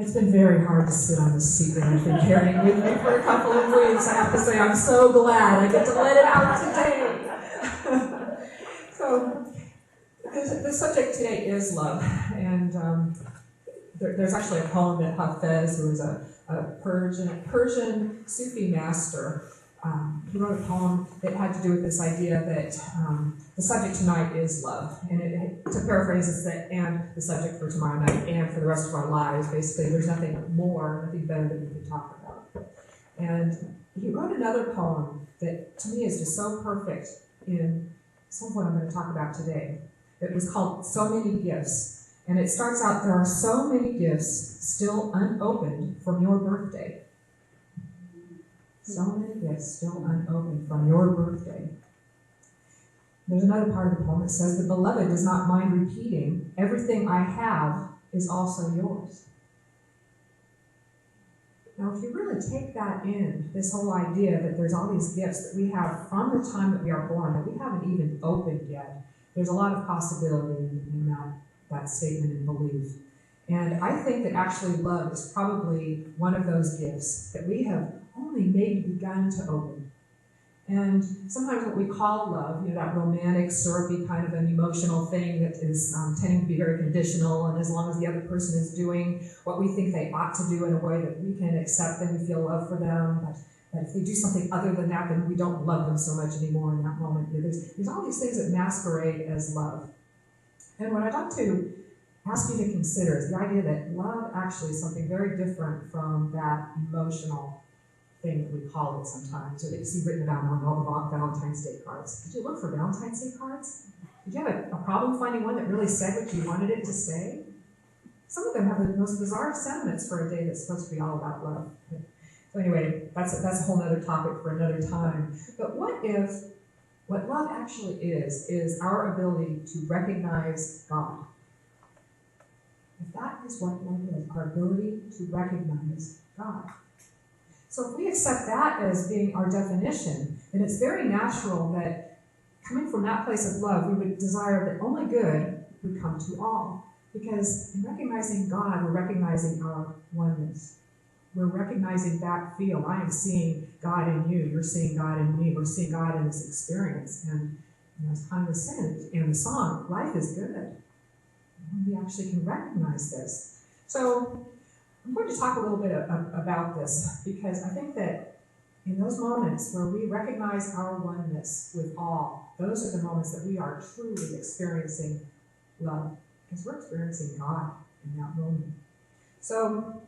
It's been very hard to sit on this seat that I've been carrying with me for a couple of weeks. I have to say, I'm so glad I get to let it out today. So, the subject today is love, and there's actually a poem that Hafez, who is a Persian Sufi master, he wrote a poem that had to do with this idea that the subject tonight is love. And to paraphrase, it's that, and the subject for tomorrow night and for the rest of our lives. Basically, there's nothing more, nothing better that we can talk about. And he wrote another poem that, to me, is just so perfect in some of what I'm going to talk about today. It was called So Many Gifts. And it starts out, there are so many gifts still unopened from your birthday. So many gifts still unopened from your birthday. There's another part of the poem that says, the beloved does not mind repeating, everything I have is also yours. Now, if you really take that in, this whole idea that there's all these gifts that we have from the time that we are born that we haven't even opened yet, there's a lot of possibility in that statement and belief. And I think that actually love is probably one of those gifts that we have only maybe begun to open. And sometimes what we call love, that romantic, syrupy kind of an emotional thing that is tending to be very conditional, and as long as the other person is doing what we think they ought to do in a way that we can accept them, we feel love for them, but if they do something other than that, then we don't love them so much anymore in that moment. There's all these things that masquerade as love. And what I'd like to ask you to consider is the idea that love actually is something very different from that emotional thing that we call it sometimes, or that you see written about on all the Valentine's Day cards. Did you look for Valentine's Day cards? Did you have a problem finding one that really said what you wanted it to say? Some of them have the most bizarre sentiments for a day that's supposed to be all about love. So anyway, that's a whole other topic for another time. But what if what love actually is our ability to recognize God? If that is what love is, our ability to recognize God. So if we accept that as being our definition, then it's very natural that coming from that place of love, we would desire that only good would come to all. Because in recognizing God, we're recognizing our oneness. We're recognizing that field. I am seeing God in you. You're seeing God in me. We're seeing God in this experience. And as Connie was saying in the song, life is good. We actually can recognize this. So I'm going to talk a little bit about this, because I think that in those moments where we recognize our oneness with all, those are the moments that we are truly experiencing love, because we're experiencing God in that moment. So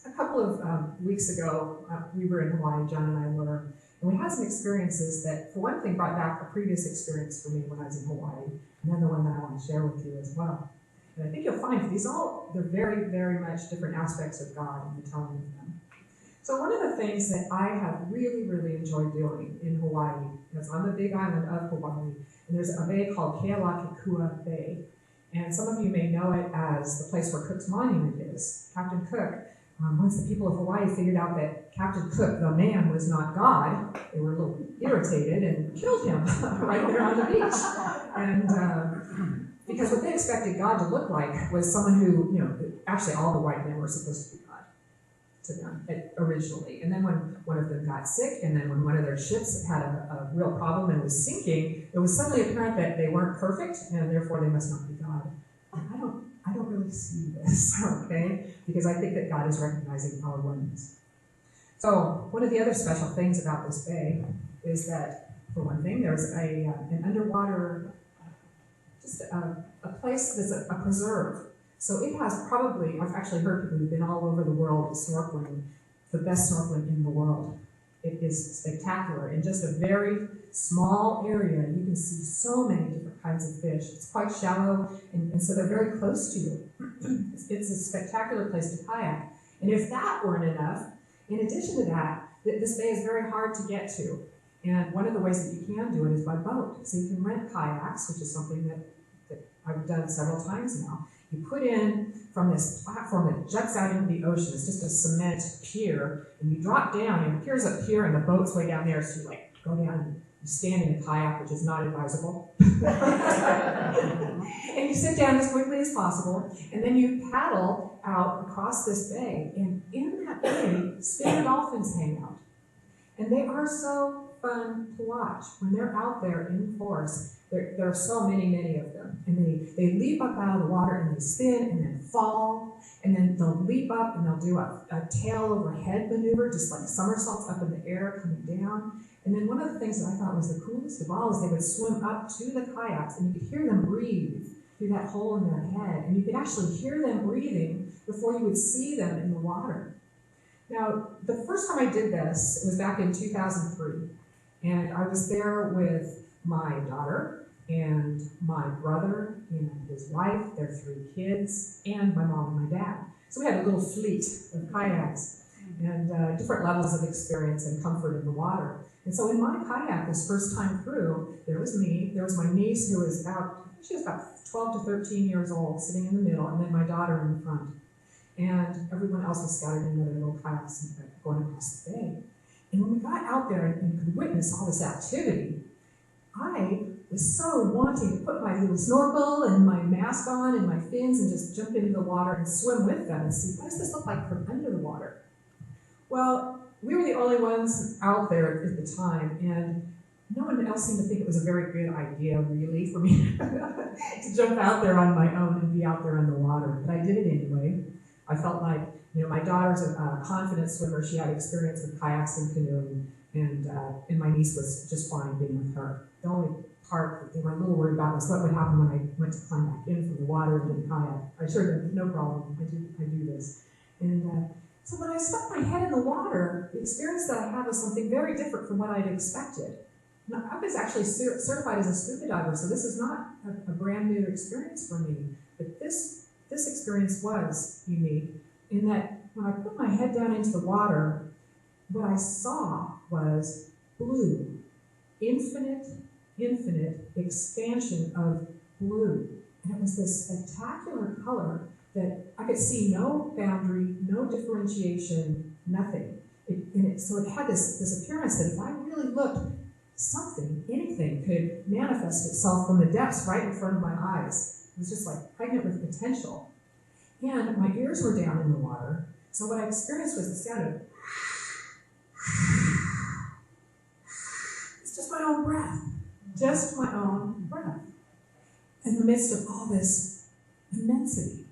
a couple of weeks ago, we were in Hawaii, John and I were, and we had some experiences that, for one thing, brought back a previous experience for me when I was in Hawaii, and then the one that I want to share with you as well. And I think you'll find they're very, very much different aspects of God in the telling of them. So one of the things that I have really, really enjoyed doing in Hawaii, is on the big island of Hawaii, and there's a bay called Kealakekua Bay. And some of you may know it as the place where Cook's monument is. Captain Cook, once the people of Hawaii figured out that Captain Cook, the man, was not God, they were a little irritated and killed him right there on the beach. And because what they expected God to look like was someone who, actually all the white men were supposed to be God to them originally. And then when one of them got sick, and then when one of their ships had a real problem and was sinking, it was suddenly apparent that they weren't perfect, and therefore they must not be God. And I don't really see this, okay? Because I think that God is recognizing our oneness. So one of the other special things about this bay is that, for one thing, there's an underwater, just a place that's a preserve. So it has probably, I've actually heard people who've been all over the world snorkeling, the best snorkeling in the world. It is spectacular. In just a very small area, you can see so many different kinds of fish. It's quite shallow, and so they're very close to you. It's a spectacular place to kayak. And if that weren't enough, in addition to that, this bay is very hard to get to. And one of the ways that you can do it is by boat. So you can rent kayaks, which is something that I've done several times now. You put in from this platform that juts out into the ocean. It's just a cement pier, and you drop down, and the pier's up here, and the boat's way down there, so you go down and You stand in a kayak, which is not advisable. And you sit down as quickly as possible, and then you paddle out across this bay, and in that bay, spinner dolphins hang out. And they are so fun to watch. When they're out there in force, there are so many of them. And they leap up out of the water, and they spin, and then fall, and then they'll leap up, and they'll do a tail over head maneuver, just like somersaults up in the air, coming down. And then one of the things that I thought was the coolest of all is they would swim up to the kayaks, and you could hear them breathe through that hole in their head. And you could actually hear them breathing before you would see them in the water. Now, the first time I did this was back in 2003. And I was there with my daughter and my brother and his wife, their 3 kids, and my mom and my dad. So we had a little fleet of kayaks and different levels of experience and comfort in the water. And so in my kayak this first time through, there was me, there was my niece who was about 12 to 13 years old, sitting in the middle, and then my daughter in the front. And everyone else was scattered in their little kayaks going across the bay. And when we got out there and could witness all this activity, I was so wanting to put my little snorkel and my mask on and my fins and just jump into the water and swim with them and see, what does this look like from under the water? Well, we were the only ones out there at the time, and no one else seemed to think it was a very good idea, really, for me to jump out there on my own and be out there in the water. But I did it anyway. I felt like, my daughter's a confident swimmer. She had experience with kayaks and canoeing, and my niece was just fine being with her. The only part that they were a little worried about was what would happen when I went to climb back in from the water into the kayak. I assured them, no problem, I do this. And so when I stuck my head in the water, the experience that I had was something very different from what I'd expected. Now, I was actually certified as a scuba diver, so this is not a brand new experience for me. But this experience was unique in that when I put my head down into the water, what I saw was blue, infinite expansion of blue. And it was this spectacular color that I could see no boundary, no differentiation, nothing. So it had this appearance that if I really looked, anything could manifest itself from the depths right in front of my eyes. It was just like pregnant with potential. And my ears were down in the water, so what I experienced was the sound of it's just my own breath. Just my own breath. In the midst of all this immensity.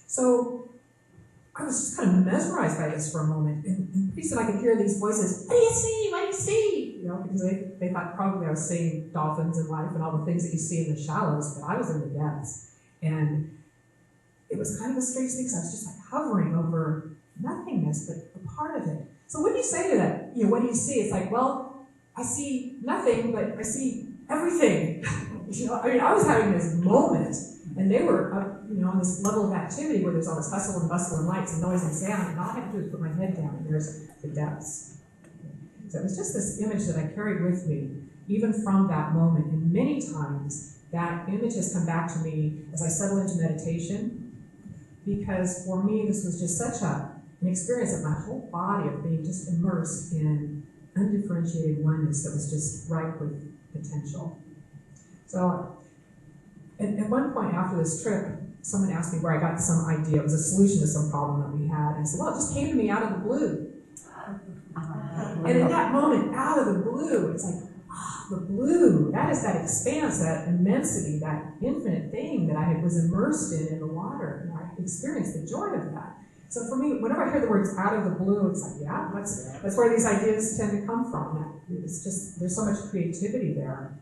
So I was just kind of mesmerized by this for a moment, and pretty soon I could hear these voices, what do you see? What do you see? Because they thought probably I was seeing dolphins in life and all the things that you see in the shallows, but I was in the depths. And it was kind of a strange thing, because I was just like hovering over nothingness, but a part of it. So what do you say to that? What do you see? It's like, well, I see nothing, but I see everything. I was having this moment, and they were up, on this level of activity where there's all this hustle and bustle and lights and noise and sound, and all I have to do is put my head down, and there's the depths. So it was just this image that I carried with me, even from that moment. And many times, that image has come back to me as I settle into meditation, because for me, this was just such an experience of my whole body of being just immersed in undifferentiated oneness that was just ripe with potential. So at one point after this trip, someone asked me where I got some idea. It was a solution to some problem that we had. And I said, well, it just came to me out of the blue. And in that moment, out of the blue, it's like, the blue, that is that expanse, that immensity, that infinite thing that I was immersed in the water. And I experienced the joy of that. So for me, whenever I hear the words out of the blue, it's like, yeah, that's where these ideas tend to come from. It's just, there's so much creativity there.